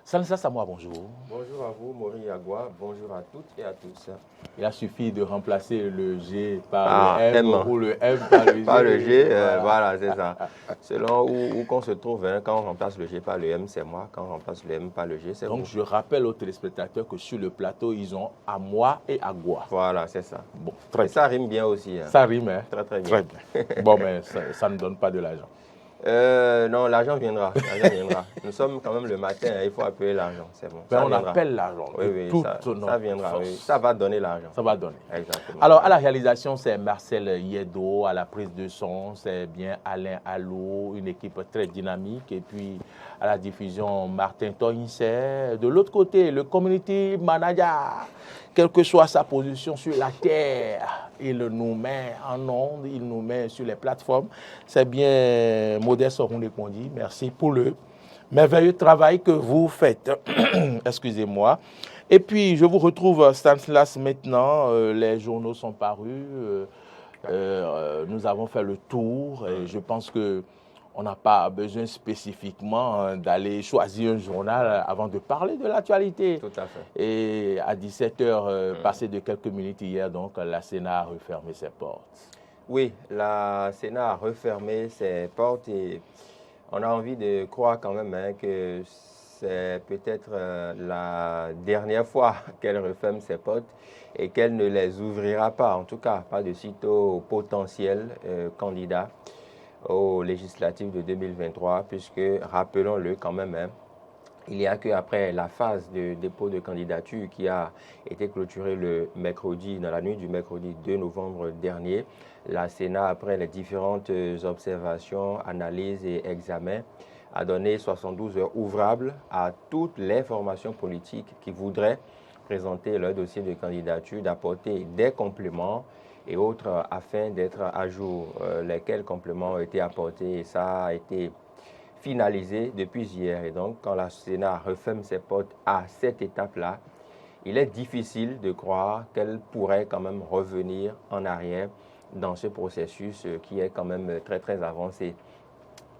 Sanissa Samoa, bonjour. Bonjour à vous, Maury Agua. Bonjour à toutes et à tous. Il a suffi de remplacer le G par le M ou le M par le G. Par le G, voilà, c'est ça. Selon où qu'on se trouve, hein, quand on remplace le G par le M, c'est moi. Quand on remplace le M par le G, c'est vous. Donc, je rappelle aux téléspectateurs que sur le plateau, ils ont Amoa et Agua. Voilà, c'est ça. Bon, très bien. Ça rime bien aussi. Hein. Ça rime, hein? Très, très bien. Très bien. Bon, mais ça ne donne pas de l'argent. Non, l'argent viendra. L'argent viendra. Nous sommes quand même le matin, hein, il faut appeler l'argent, c'est bon. Ben, on appelle l'argent. Oui, ça viendra. Oui. Ça va donner l'argent. Ça va donner. Exactement. Alors, à la réalisation, c'est Marcel Yedo. À la prise de son, c'est bien Alain Allo, une équipe très dynamique. Et puis, à la diffusion, Martin Toinsé. De l'autre côté, le community manager, quelle que soit sa position sur la terre, il nous met en ondes, il nous met sur les plateformes. C'est bien Modeste Rondekondi. Merci pour le merveilleux travail que vous faites. Excusez-moi. Et puis, je vous retrouve Stanislas maintenant. Les journaux sont parus. Nous avons fait le tour. Et je pense que on n'a pas besoin spécifiquement d'aller choisir un journal avant de parler de l'actualité. Tout à fait. Et à 17h, passé de quelques minutes hier, donc, la Sénat a refermé ses portes. Oui, la Sénat a refermé ses portes et on a envie de croire quand même hein, que c'est peut-être la dernière fois qu'elle referme ses portes et qu'elle ne les ouvrira pas, en tout cas pas de sitôt aux potentiels candidats aux législatives de 2023, puisque, rappelons-le quand même, hein, il n'y a qu'après la phase de dépôt de candidature qui a été clôturée le mercredi, dans la nuit du mercredi 2 novembre dernier, la Sénat, après les différentes observations, analyses et examens, a donné 72 heures ouvrables à toutes les formations politiques qui voudraient présenter leur dossier de candidature, d'apporter des compléments et autres afin d'être à jour. Lesquels compléments ont été apportés et ça a été finalisé depuis hier. Et donc, quand la Sénat referme ses portes à cette étape-là, il est difficile de croire qu'elle pourrait quand même revenir en arrière dans ce processus qui est quand même très, très avancé.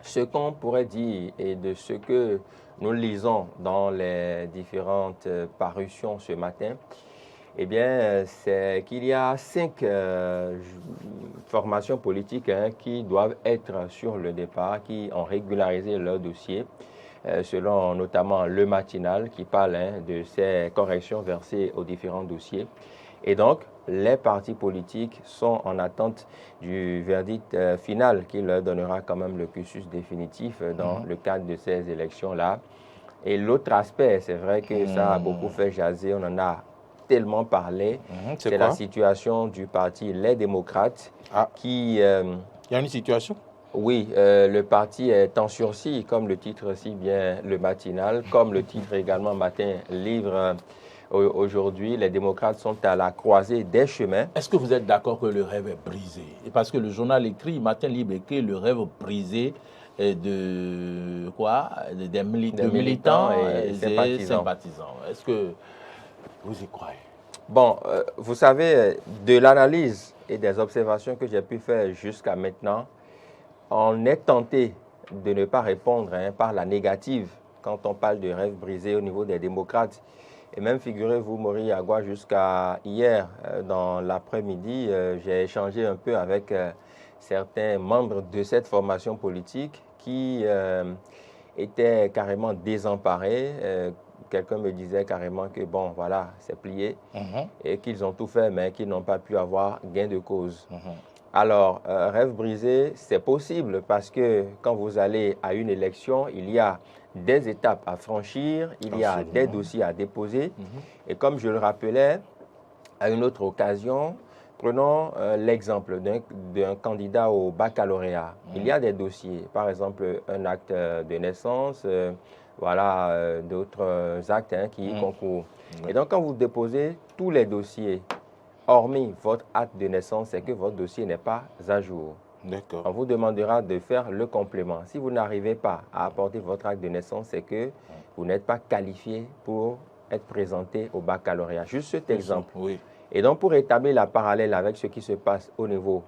Ce qu'on pourrait dire et de ce que nous lisons dans les différentes parutions ce matin, eh bien, c'est qu'il y a 5 formations politiques hein, qui doivent être sur le départ, qui ont régularisé leur dossier, selon notamment le matinal qui parle hein, de ces corrections versées aux différents dossiers. Et donc, les partis politiques sont en attente du verdict final qui leur donnera quand même le cursus définitif dans le cadre de ces élections-là. Et l'autre aspect, c'est vrai que ça a beaucoup fait jaser, on en a tellement parlé, c'est la situation du parti Les Démocrates qui... Il y a une situation? Oui, le parti est en sursis, comme le titre si bien le matinal, comme le titre également Matin livre aujourd'hui. Les démocrates sont à la croisée des chemins. Est-ce que vous êtes d'accord que le rêve est brisé? Et parce que le journal écrit, Matin libre écrit, le rêve brisé de quoi? Des militants et sympathisants. Est-ce que vous y croyez? Bon, vous savez, de l'analyse et des observations que j'ai pu faire jusqu'à maintenant, on est tenté de ne pas répondre hein, par la négative quand on parle de rêve brisé au niveau des démocrates. Et même, figurez-vous, Maury Agua, jusqu'à hier, dans l'après-midi, j'ai échangé un peu avec certains membres de cette formation politique qui étaient carrément désemparés. Quelqu'un me disait carrément que, bon, voilà, c'est plié et qu'ils ont tout fait, mais qu'ils n'ont pas pu avoir gain de cause. Alors, rêve brisé, c'est possible parce que quand vous allez à une élection, il y a des étapes à franchir, il y a des dossiers à déposer. Et comme je le rappelais à une autre occasion, prenons l'exemple d'un candidat au baccalauréat. Il y a des dossiers, par exemple un acte de naissance, voilà, d'autres actes hein, qui y concourent. Et donc, quand vous déposez tous les dossiers, hormis votre acte de naissance, c'est que votre dossier n'est pas à jour. On vous demandera de faire le complément. Si vous n'arrivez pas à apporter votre acte de naissance, c'est que vous n'êtes pas qualifié pour être présenté au baccalauréat. Juste cet exemple. Oui. Et donc, pour établir la parallèle avec ce qui se passe au niveau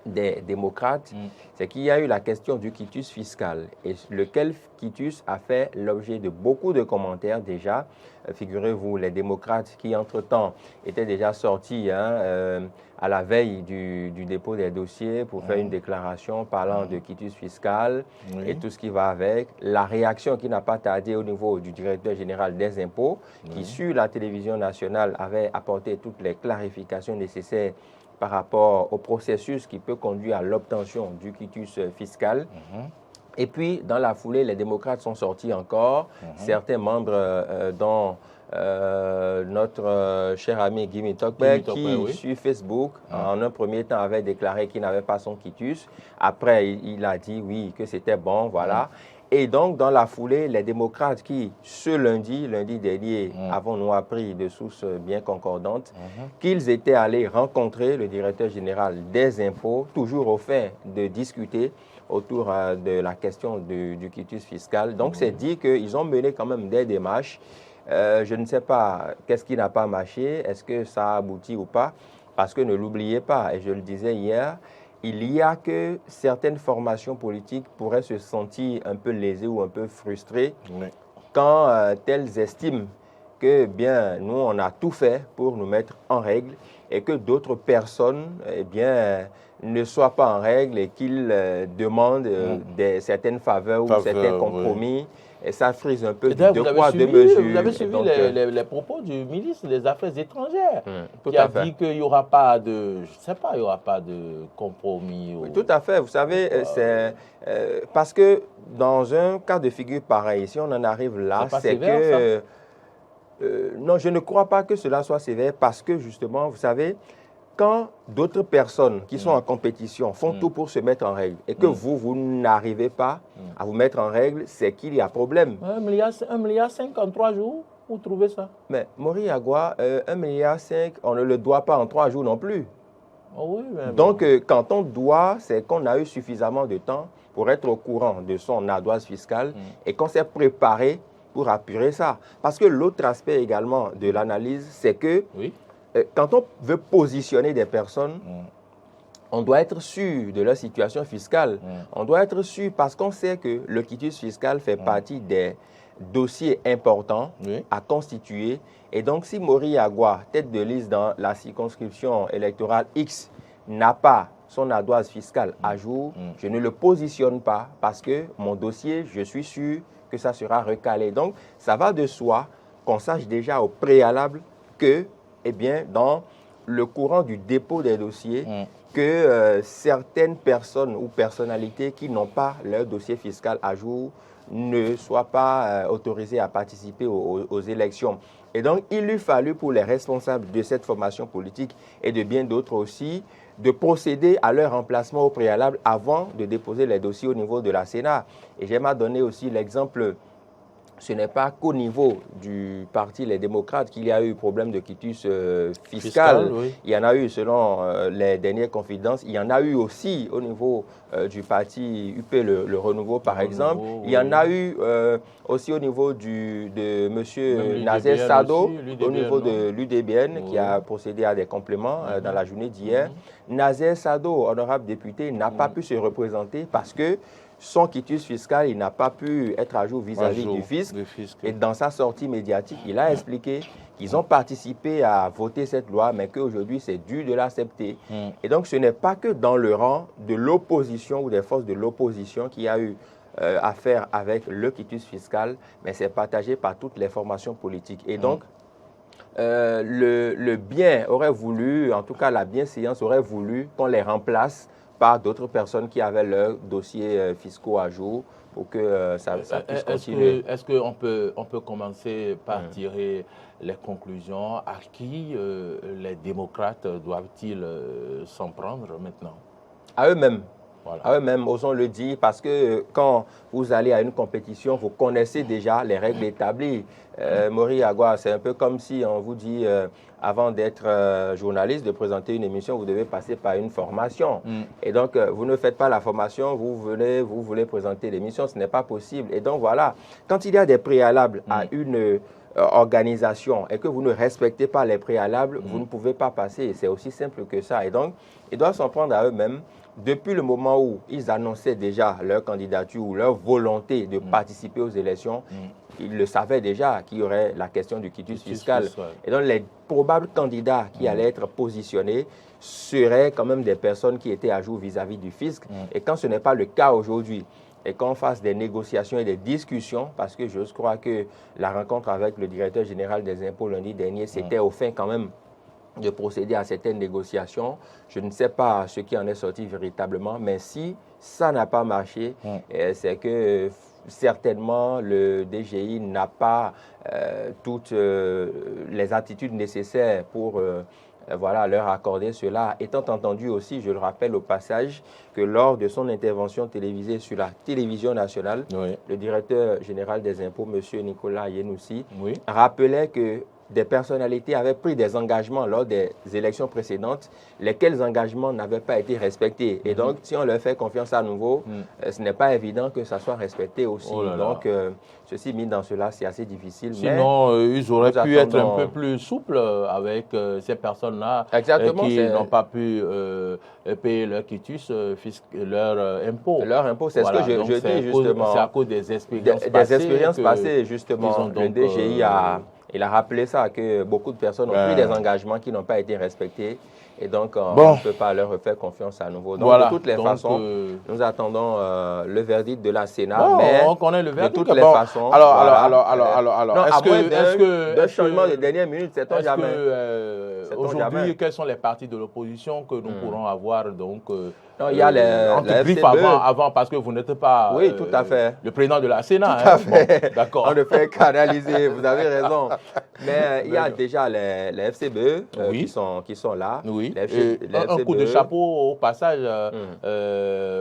des démocrates, c'est qu'il y a eu la question du quitus fiscal, et lequel quitus a fait l'objet de beaucoup de commentaires déjà. Figurez-vous, les démocrates qui, entre-temps, étaient déjà sortis à la veille du dépôt des dossiers pour faire une déclaration parlant de quitus fiscal et tout ce qui va avec. La réaction qui n'a pas tardé au niveau du directeur général des impôts, qui, sur la télévision nationale, avait apporté toutes les clarifications nécessaires par rapport au processus qui peut conduire à l'obtention du quitus fiscal. Et puis, dans la foulée, les démocrates sont sortis encore. Certains membres dont notre cher ami Guy Tokbe, qui, sur Facebook, en un premier temps, avait déclaré qu'il n'avait pas son quitus. Après, il a dit, oui, que c'était bon, voilà. Et donc, dans la foulée, les démocrates qui, ce lundi dernier, avons-nous appris de sources bien concordantes, qu'ils étaient allés rencontrer le directeur général des impôts, toujours au fait de discuter autour de la question du quitus fiscal. Donc, c'est dit qu'ils ont mené quand même des démarches. Je ne sais pas qu'est-ce qui n'a pas marché, est-ce que ça a abouti ou pas, parce que ne l'oubliez pas, et je le disais hier, il y a que certaines formations politiques pourraient se sentir un peu lésées ou un peu frustrées quand elles estiment que, bien, nous, on a tout fait pour nous mettre en règle et que d'autres personnes, eh bien, ne soient pas en règle et qu'ils demandent certaines faveurs ou certains compromis. Et ça frise un peu de poids, de mesure. Vous avez suivi les propos du ministre des Affaires étrangères qui a dit qu'il n'y aura pas de, je ne sais pas, il n'y aura pas de compromis. Oui, tout à fait. Vous savez, c'est parce que dans un cas de figure pareil, si on en arrive là, c'est que... non, je ne crois pas que cela soit sévère parce que justement, vous savez, quand d'autres personnes qui sont en compétition font tout pour se mettre en règle et que vous n'arrivez pas à vous mettre en règle, c'est qu'il y a problème. 1,5 milliard en 3 jours, vous trouvez ça? Mais Mori Agua, 1,5 milliard, on ne le doit pas en 3 jours non plus. Oh oui, donc, quand on doit, c'est qu'on a eu suffisamment de temps pour être au courant de son ardoise fiscale et qu'on s'est préparé pour apurer ça. Parce que l'autre aspect également de l'analyse, c'est que quand on veut positionner des personnes, on doit être sûr de leur situation fiscale. On doit être sûr parce qu'on sait que le quitus fiscal fait partie des dossiers importants à constituer. Et donc, si Mori Agua, tête de liste dans la circonscription électorale X, n'a pas son ardoise fiscale à jour, je ne le positionne pas parce que mon dossier, je suis sûr que ça sera recalé. Donc, ça va de soi qu'on sache déjà au préalable que, eh bien, dans le courant du dépôt des dossiers, que certaines personnes ou personnalités qui n'ont pas leur dossier fiscal à jour ne soient pas autorisées à participer aux élections. Et donc, il lui fallu pour les responsables de cette formation politique et de bien d'autres aussi, de procéder à leur remplacement au préalable avant de déposer les dossiers au niveau de la Sénat. Et j'aime à donner aussi l'exemple, ce n'est pas qu'au niveau du parti Les Démocrates qu'il y a eu problème de quitus fiscal. Il y en a eu, selon les dernières confidences, il y en a eu aussi au niveau du parti UP, le Renouveau, par exemple. Il y en a eu aussi au niveau de M. Nazer Sado, au niveau de l'UDBN, qui a procédé à des compléments dans la journée d'hier. Nazer Sado, honorable député, n'a pas pu se représenter parce que son quitus fiscal, il n'a pas pu être à jour vis-à-vis du fisc. Et dans sa sortie médiatique, il a expliqué qu'ils ont participé à voter cette loi, mais qu'aujourd'hui, c'est dur de l'accepter. Et donc, ce n'est pas que dans le rang de l'opposition ou des forces de l'opposition qu'il y a eu affaire avec le quitus fiscal, mais c'est partagé par toutes les formations politiques. Et donc, le bien aurait voulu, en tout cas la bienséance aurait voulu qu'on les remplace par d'autres personnes qui avaient leurs dossiers fiscaux à jour pour que ça puisse continuer. Est-ce qu'on peut commencer par tirer les conclusions? À qui les démocrates doivent-ils s'en prendre maintenant? À eux-mêmes. Voilà. À eux-mêmes, osons le dire, parce que quand vous allez à une compétition, vous connaissez déjà les règles établies. Mori Agua, c'est un peu comme si on vous dit, avant d'être journaliste, de présenter une émission, vous devez passer par une formation. Et donc, vous ne faites pas la formation, vous voulez présenter l'émission, ce n'est pas possible. Et donc, voilà, quand il y a des préalables à une organisation et que vous ne respectez pas les préalables, vous ne pouvez pas passer. C'est aussi simple que ça. Et donc, ils doivent s'en prendre à eux-mêmes depuis le moment où ils annonçaient déjà leur candidature ou leur volonté de participer aux élections, ils le savaient déjà qu'il y aurait la question du quitus fiscal. Et donc, les probables candidats qui allaient être positionnés seraient quand même des personnes qui étaient à jour vis-à-vis du fisc. Et quand ce n'est pas le cas aujourd'hui, et qu'on fasse des négociations et des discussions, parce que je crois que la rencontre avec le directeur général des impôts lundi dernier, c'était au fin quand même de procéder à certaines négociations. Je ne sais pas ce qui en est sorti véritablement, mais si ça n'a pas marché, c'est que certainement le DGI n'a pas toutes les attitudes nécessaires pour voilà, leur accorder cela. Étant entendu aussi, je le rappelle au passage, que lors de son intervention télévisée sur la télévision nationale, le directeur général des impôts, M. Nicolas Yenoussi, rappelait que des personnalités avaient pris des engagements lors des élections précédentes, lesquels engagements n'avaient pas été respectés. Et donc, si on leur fait confiance à nouveau, ce n'est pas évident que ça soit respecté aussi. Donc, ceci mis dans cela, c'est assez difficile. Sinon, ils auraient pu être un peu plus souples avec ces personnes-là qui n'ont pas pu payer leur quitus, leur impôt. Leur impôt, c'est ce que je dis justement. C'est à cause des expériences passées, justement. Le DGI il a rappelé ça, que beaucoup de personnes ont pris des engagements qui n'ont pas été respectés. Et donc, on ne peut pas leur faire confiance à nouveau. Donc, de toutes les façons, nous attendons le verdict de la Sénat. Mais on connaît le verdict. De toutes les façons. Alors, est-ce que d'un changement de dernière minute, c'est jamais. Aujourd'hui, quels sont les partis de l'opposition que nous pourrons avoir donc non, il y a les FCBE. avant, parce que vous n'êtes pas tout à fait. le président de la Sénat. Tout à fait. Bon, d'accord. On ne fait qu'analyser, vous avez raison. Mais il y a déjà les FCBE qui sont là. Oui. Un coup de chapeau au passage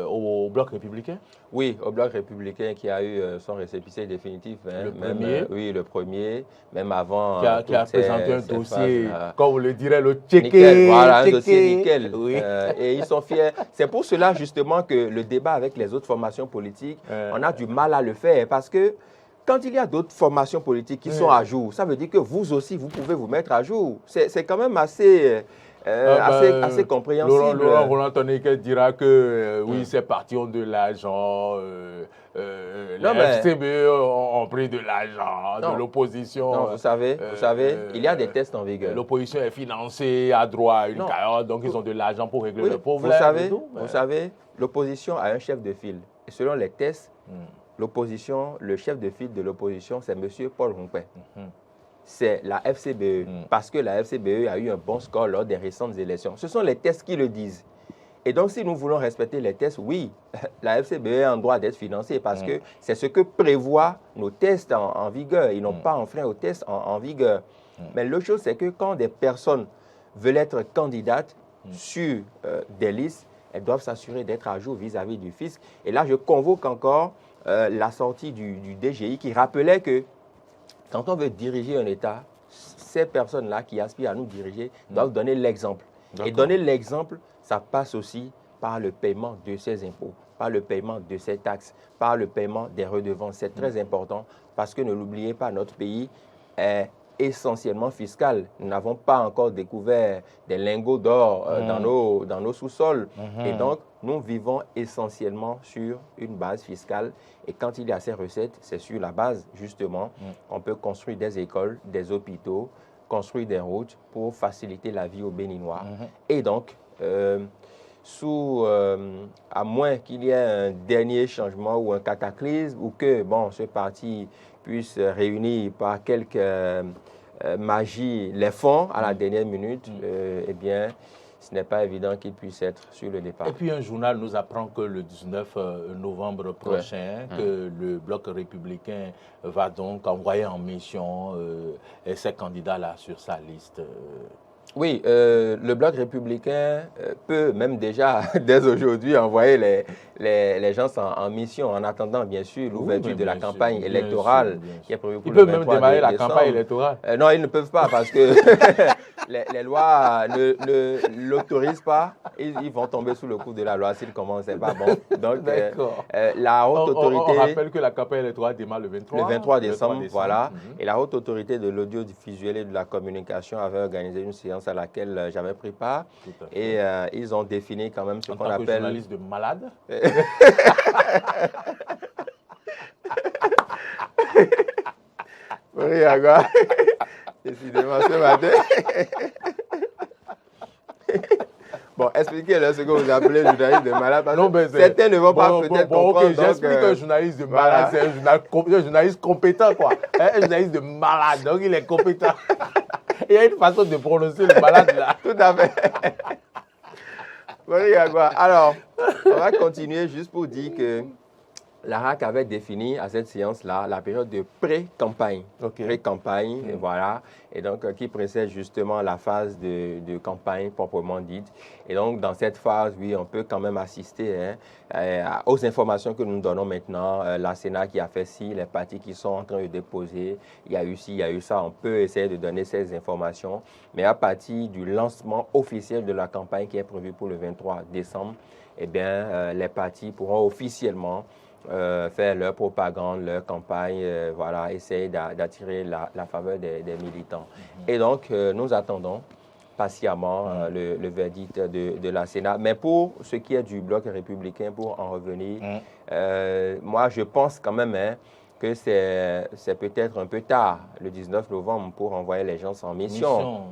au Bloc républicain. Oui, au Bloc républicain qui a eu son récépissé définitif. Le premier, même avant. Qui a présenté un dossier, comme on le dirait, le checké. Voilà, un dossier nickel. Et ils sont fiers. C'est pour cela justement que le débat avec les autres formations politiques, on a du mal à le faire parce que quand il y a d'autres formations politiques qui sont à jour, ça veut dire que vous aussi, vous pouvez vous mettre à jour. C'est quand même assez compréhensible. Laurent Roland-Tonnéquet dira que oui, ces partis ont de l'argent, les FCBE ont pris de l'argent de l'opposition. Non, vous savez, il y a des tests en vigueur. L'opposition est financée à droit à une carotte, donc ils ont de l'argent pour régler le problème. Vous savez, l'opposition a un chef de file. Et selon les tests, l'opposition, le chef de file de l'opposition, c'est M. Paul Rompin. C'est la FCBE, parce que la FCBE a eu un bon score lors des récentes élections. Ce sont les tests qui le disent. Et donc, si nous voulons respecter les tests, oui, la FCBE a un droit d'être financée parce que c'est ce que prévoient nos tests en vigueur. Ils n'ont pas enfreint aux tests en vigueur. Mais l'autre chose, c'est que quand des personnes veulent être candidates sur des listes, elles doivent s'assurer d'être à jour vis-à-vis du fisc. Et là, je convoque encore la sortie du DGI qui rappelait que quand on veut diriger un État, ces personnes-là qui aspirent à nous diriger doivent donner l'exemple. Et donner l'exemple, ça passe aussi par le paiement de ces impôts, par le paiement de ces taxes, par le paiement des redevances. C'est très important parce que ne l'oubliez pas, notre pays est essentiellement fiscal. Nous n'avons pas encore découvert des lingots d'or dans nos sous-sols. Et donc, nous vivons essentiellement sur une base fiscale. Et quand il y a ces recettes, c'est sur la base, justement, qu'on peut construire des écoles, des hôpitaux, construire des routes pour faciliter la vie aux Béninois. Et donc, à moins qu'il y ait un dernier changement ou un cataclysme, ou que ce parti puisse réunir par quelque magie les fonds à la dernière minute, eh bien, ce n'est pas évident qu'il puisse être sur le départ. Et puis un journal nous apprend que le 19 novembre prochain, que le Bloc républicain va donc envoyer en mission ces candidats-là sur sa liste. Oui, le Bloc républicain peut même déjà, dès aujourd'hui, envoyer les gens en mission, en attendant, bien sûr, l'ouverture de la campagne électorale qui est prévue pour le 23 décembre. Ils peuvent même démarrer la campagne électorale. Non, ils ne peuvent pas parce que les lois ne l'autorisent pas, ils vont tomber sous le coup de la loi s'ils commencent, c'est pas bon. Donc, la haute autorité... On rappelle que la campagne électorale démarre le 23. Le 23 décembre, voilà. Et la haute autorité de l'audiovisuel et de la communication avait organisé une séance à laquelle j'avais pris part. Et ils ont défini quand même ce qu'on appelle... En tant que journaliste de malade. Oui, Agua. Décidément, ce matin. Bon, expliquez-leur ce que vous appelez journaliste de malade. Parce que certains ne vont pas peut-être comprendre. Ok, j'explique un journaliste de malade, c'est un journaliste compétent, quoi. Un journaliste de malade, donc il est compétent. Il y a une façon de prononcer le malade, là. Tout à fait. Bon, Agua. Alors, on va continuer juste pour dire que la RAC avait défini à cette séance-là la période de pré-campagne. Pré-campagne, voilà. Et donc, qui précède justement la phase de campagne proprement dite. Et donc, dans cette phase, oui, on peut quand même assister aux informations que nous donnons maintenant. La Sénat qui a fait ci, les partis qui sont en train de déposer, il y a eu ci, il y a eu ça. On peut essayer de donner ces informations. Mais à partir du lancement officiel de la campagne qui est prévu pour le 23 décembre, eh bien, les partis pourront officiellement faire leur propagande, leur campagne, voilà, essayer d'attirer la faveur des militants. Et donc, nous attendons patiemment le verdict de la Sénat. Mais pour ce qui est du bloc républicain, pour en revenir, moi, je pense quand même que c'est peut-être un peu tard, le 19 novembre, pour envoyer les gens en mission.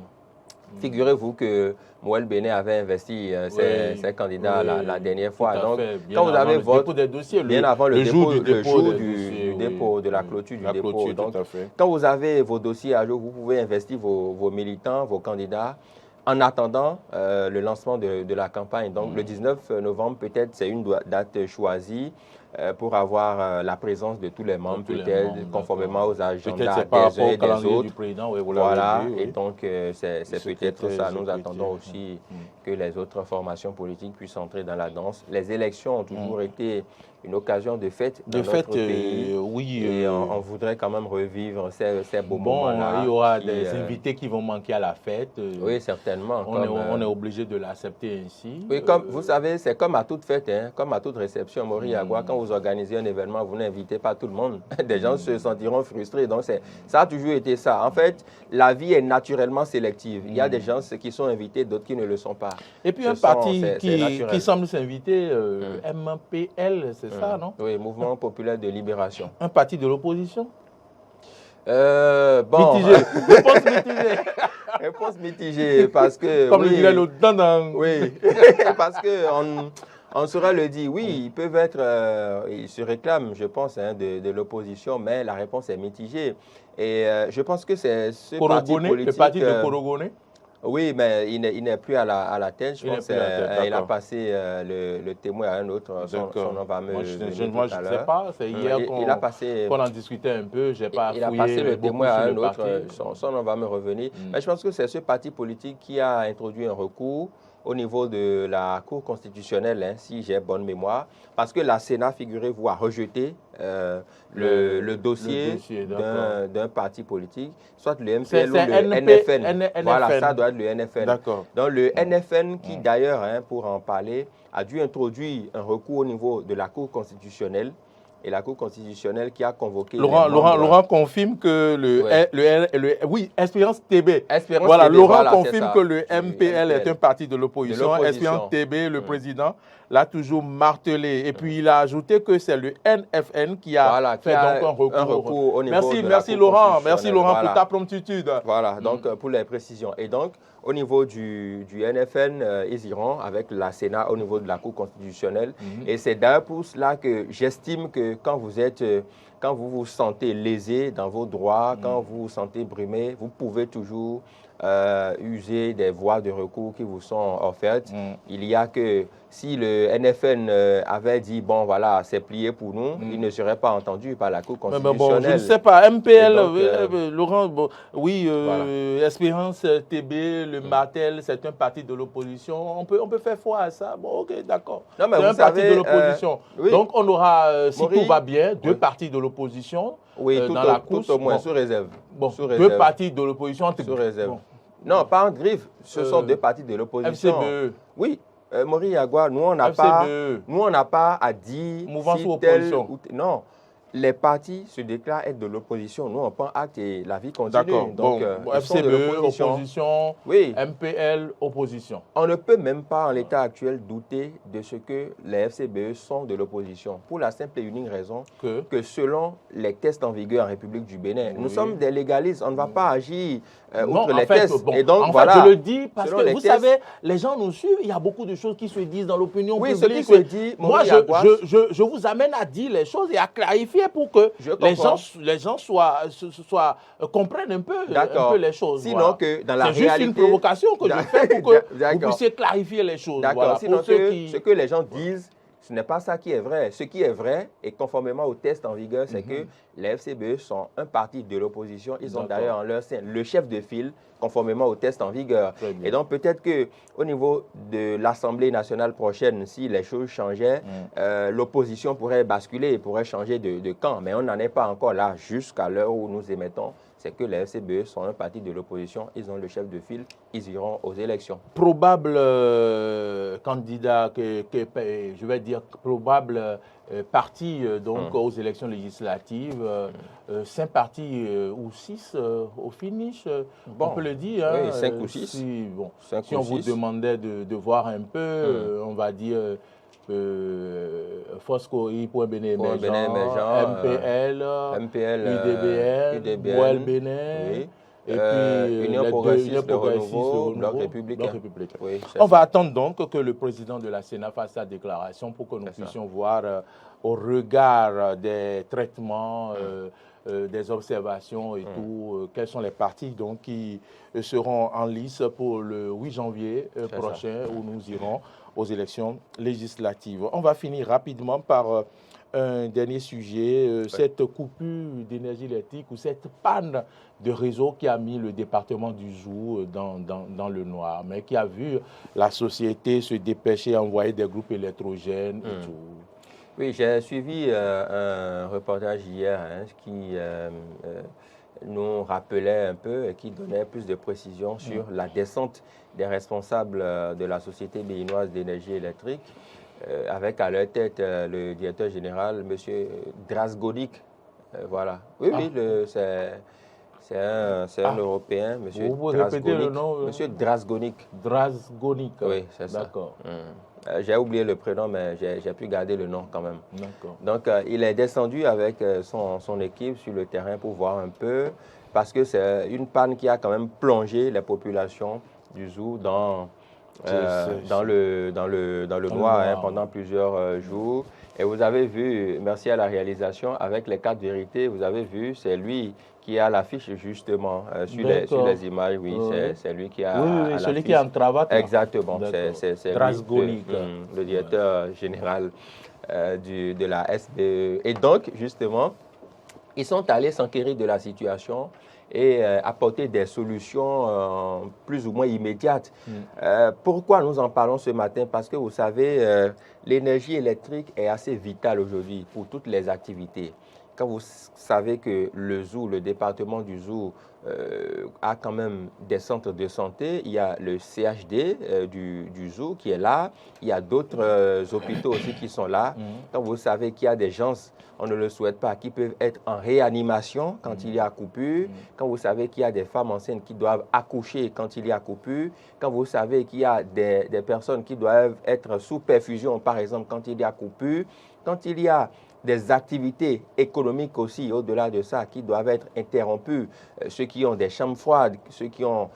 Figurez-vous que Mouel Béné avait investi ses candidats la dernière fois. Donc, quand vous avez votre dossiers, bien avant le jour du dépôt, de la clôture du dépôt. Donc, quand vous avez vos dossiers à jour, vous pouvez investir vos militants, vos candidats, en attendant le lancement de la campagne. Donc, le 19 novembre, peut-être, c'est une date choisie pour avoir la présence de tous les membres, peut-être conformément aux agendas des uns et des autres. Voilà, et donc c'est peut-être ça. Nous attendons aussi que les autres formations politiques puissent entrer dans la danse. Les élections ont toujours été une occasion de fête dans notre pays. Oui. Et on voudrait quand même revivre ces beaux moments-là. Il y aura des invités qui vont manquer à la fête. Oui, certainement. On est obligé de l'accepter ainsi. Oui, comme vous savez, c'est comme à toute fête, comme à toute réception. Maurice Agua, quand vous organisez un événement, vous n'invitez pas tout le monde. Des gens se sentiront frustrés. Donc, ça a toujours été ça. En fait, la vie est naturellement sélective. Il y a des gens qui sont invités, d'autres qui ne le sont pas. Et puis, un parti qui semble s'inviter, MPL, c'est ça, non? Oui, Mouvement Populaire de Libération. Un parti de l'opposition? Bon. Mitigé. Réponse mitigée. Réponse mitigée, parce que... Comme le dirait l'autre. Oui, parce que... On saurait le dire, oui, ils peuvent être, ils se réclament, je pense, de l'opposition, mais la réponse est mitigée. Et je pense que c'est ce parti politique... Le parti de Korogoné? Oui, mais il n'est plus à la tête, je pense. Il a passé le témoin à un autre, son nom va me Moi, je ne sais pas, c'est hier qu'on en discutait un peu, je n'ai pas fouillé. Il a passé le témoin à un autre, son nom va me revenir. Mais je pense que c'est ce parti politique qui a introduit un recours au niveau de la Cour constitutionnelle, si j'ai bonne mémoire, parce que la Sénat, figurez-vous, a rejeté le dossier d'un parti politique, soit le MPL ou le NFN. Voilà, ça doit être le NFN. Donc le NFN qui d'ailleurs, pour en parler, a dû introduire un recours au niveau de la Cour constitutionnelle. Et la Cour constitutionnelle qui a convoqué... Laurent confirme que oui, Espérance TB. Laurent confirme que le MPL est un parti de l'opposition. Espérance TB, le président, l'a toujours martelé. Et puis, il a ajouté que c'est le NFN qui a fait donc un recours au niveau merci Laurent. Merci Laurent pour ta promptitude. Voilà, donc pour les précisions. Et donc, au niveau du NFN, ils iront avec la Sénat au niveau de la Cour constitutionnelle. Et c'est d'ailleurs pour cela que j'estime que quand vous vous sentez lésé dans vos droits, quand vous vous sentez brimé, vous pouvez toujours user des voies de recours qui vous sont offertes. Il y a que si le NFN avait dit, bon voilà, c'est plié pour nous, il ne serait pas entendu par la Cour constitutionnelle. Mais bon, je ne sais pas, MPL, donc, Laurent, oui, voilà. Espérance TB, le Martel, c'est un parti de l'opposition. On peut faire foi à ça. Bon, ok, d'accord. C'est un parti de l'opposition. Oui. Donc on aura, si tout va bien, deux partis de l'opposition dans la course. Tout au moins, sous réserve. Bon, deux partis de l'opposition. Sous réserve. Non, pas en griffe. Ce sont deux partis de l'opposition. FCBE. Oui. Maurice Yagua, nous, on n'a pas à dire mouvement si sous tel opposition. non. Les partis se déclarent être de l'opposition. Nous, on prend acte et la vie continue. D'accord. Donc, bon, ils sont de FCBE, l'opposition. opposition. Oui. MPL, opposition. On ne peut même pas, en l'état actuel, douter de ce que les FCBE sont de l'opposition. Pour la simple et unique raison que selon les tests en vigueur en République du Bénin, nous sommes des légalistes. On ne va pas agir outre les tests. Bon, et donc, en voilà, fait, je le dis parce que, vous tests, savez, les gens nous suivent. Il y a beaucoup de choses qui se disent dans l'opinion publique. Oui, ce qui se dit, moi, je vous amène à dire les choses et à clarifier pour que les gens comprennent un peu les choses. Sinon voilà. que dans la réalité... C'est juste une provocation que je fais pour que vous puissiez clarifier les choses. D'accord. Voilà, Sinon ce que les gens disent, ce n'est pas ça qui est vrai. Ce qui est vrai, et conformément au test en vigueur, c'est que les FCBE sont un parti de l'opposition. Ils ont d'ailleurs en leur sein le chef de file, conformément au test en vigueur. Et donc peut-être qu'au niveau de l'Assemblée nationale prochaine, si les choses changeaient, l'opposition pourrait basculer, pourrait changer de camp. Mais on n'en est pas encore là jusqu'à l'heure où nous émettons. C'est que les FCBE sont un parti de l'opposition, ils ont le chef de file, ils iront aux élections. Probable candidat, je vais dire probable parti donc aux élections législatives, 5 partis ou 6 au finish, on peut le dire. Oui, 5 ou 6. Si on vous demandait de voir un peu, on va dire... Fosco, Bénin émergent, MPL, UDBN, Boel Bénin, et puis Union progressiste de renouveau, Bloc républicain. Oui, on va attendre donc que le président de la Sénat fasse sa déclaration pour que nous puissions voir au regard des traitements, des observations et tout, quels sont les partis donc, qui seront en lice pour le 8 janvier prochain où nous irons aux élections législatives. On va finir rapidement par un dernier sujet, cette coupure d'énergie électrique ou cette panne de réseau qui a mis le département du Zou dans le noir, mais qui a vu la société se dépêcher à envoyer des groupes électrogènes et tout. Oui, j'ai suivi un reportage hier qui nous rappelait un peu et qui donnait plus de précisions sur la descente des responsables de la Société béninoise d'énergie électrique, avec à leur tête le directeur général, M. Drazgonik. Voilà. Oui, c'est un Européen, M. Vous pouvez répéter le nom M. Drazgonik. Drazgonik. Oui, c'est ça. D'accord. J'ai oublié le prénom, mais j'ai pu garder le nom quand même. D'accord. Donc, il est descendu avec son équipe sur le terrain pour voir un peu, parce que c'est une panne qui a quand même plongé les populations du Zou dans le noir pendant plusieurs jours. Et vous avez vu, merci à la réalisation, avec les 4 vérités, vous avez vu, c'est lui qui a l'affiche justement sur les images. Oui, c'est lui qui a celui qui est en cravate. Exactement, c'est lui, le directeur général de la SBE. Et donc, justement, ils sont allés s'enquérir de la situation et apporter des solutions plus ou moins immédiates. Pourquoi nous en parlons ce matin? Parce que vous savez, l'énergie électrique est assez vitale aujourd'hui pour toutes les activités. Quand vous savez que le Zou, le département du Zou, a quand même des centres de santé, il y a le CHD du Zou qui est là, il y a d'autres hôpitaux aussi qui sont là. Quand vous savez qu'il y a des gens, on ne le souhaite pas, qui peuvent être en réanimation quand il y a coupure, quand vous savez qu'il y a des femmes enceintes qui doivent accoucher quand il y a coupure, quand vous savez qu'il y a des personnes qui doivent être sous perfusion, par exemple, quand il y a coupure, quand il y a des activités économiques aussi, au-delà de ça, qui doivent être interrompues, ceux qui ont des chambres froides, ceux qui ont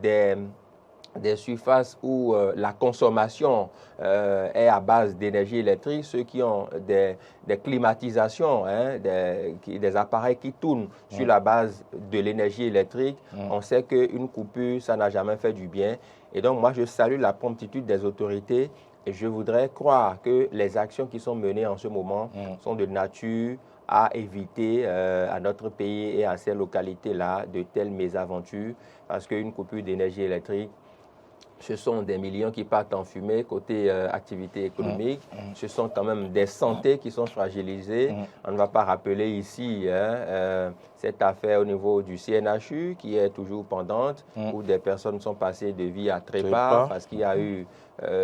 des surfaces où la consommation est à base d'énergie électrique, ceux qui ont des climatisations, des appareils qui tournent sur la base de l'énergie électrique, on sait qu'une coupure, ça n'a jamais fait du bien. Et donc, moi, je salue la promptitude des autorités et je voudrais croire que les actions qui sont menées en ce moment sont de nature à éviter à notre pays et à ces localités-là de telles mésaventures, parce qu'une coupure d'énergie électrique, Ce sont des millions qui partent en fumée côté activité économique. Ce sont quand même des santé qui sont fragilisées. On ne va pas rappeler ici cette affaire au niveau du CNHU qui est toujours pendante, où des personnes sont passées de vie à trépas parce qu'il y a eu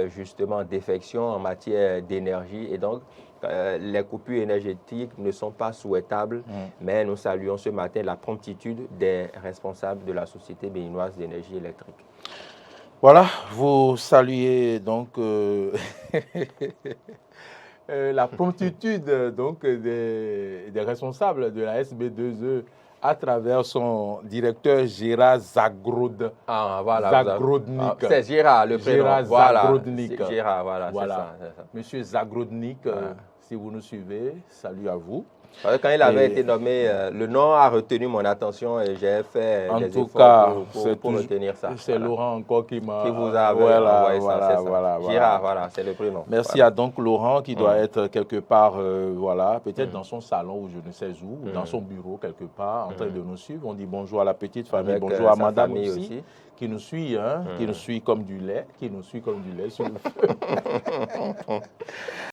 justement défection en matière d'énergie. Et donc, les coupures énergétiques ne sont pas souhaitables, mais nous saluons ce matin la promptitude des responsables de la Société béninoise d'énergie électrique. Voilà, vous saluez donc la promptitude donc, des responsables de la SB2E à travers son directeur Gérard Zagrodnik. Ah, voilà. Zagrodnik. C'est Gérard, le prénom. Gérard voilà. Zagrodnik. Gérard, voilà, voilà. C'est ça. Monsieur Zagrodnik, si vous nous suivez, salut à vous. Quand il avait été nommé, le nom a retenu mon attention et j'ai fait en des tout efforts cas, pour retenir ça. C'est Laurent encore qui m'a... Qui vous a envoyé ça, c'est ça. Gérard, voilà, c'est le prénom. Merci à donc Laurent qui doit être quelque part, voilà, peut-être dans son salon ou je ne sais où, ou dans son bureau quelque part, en train de nous suivre. On dit bonjour à la petite famille, avec bonjour à madame aussi. Qui nous suit, qui nous suit comme du lait, sur le feu.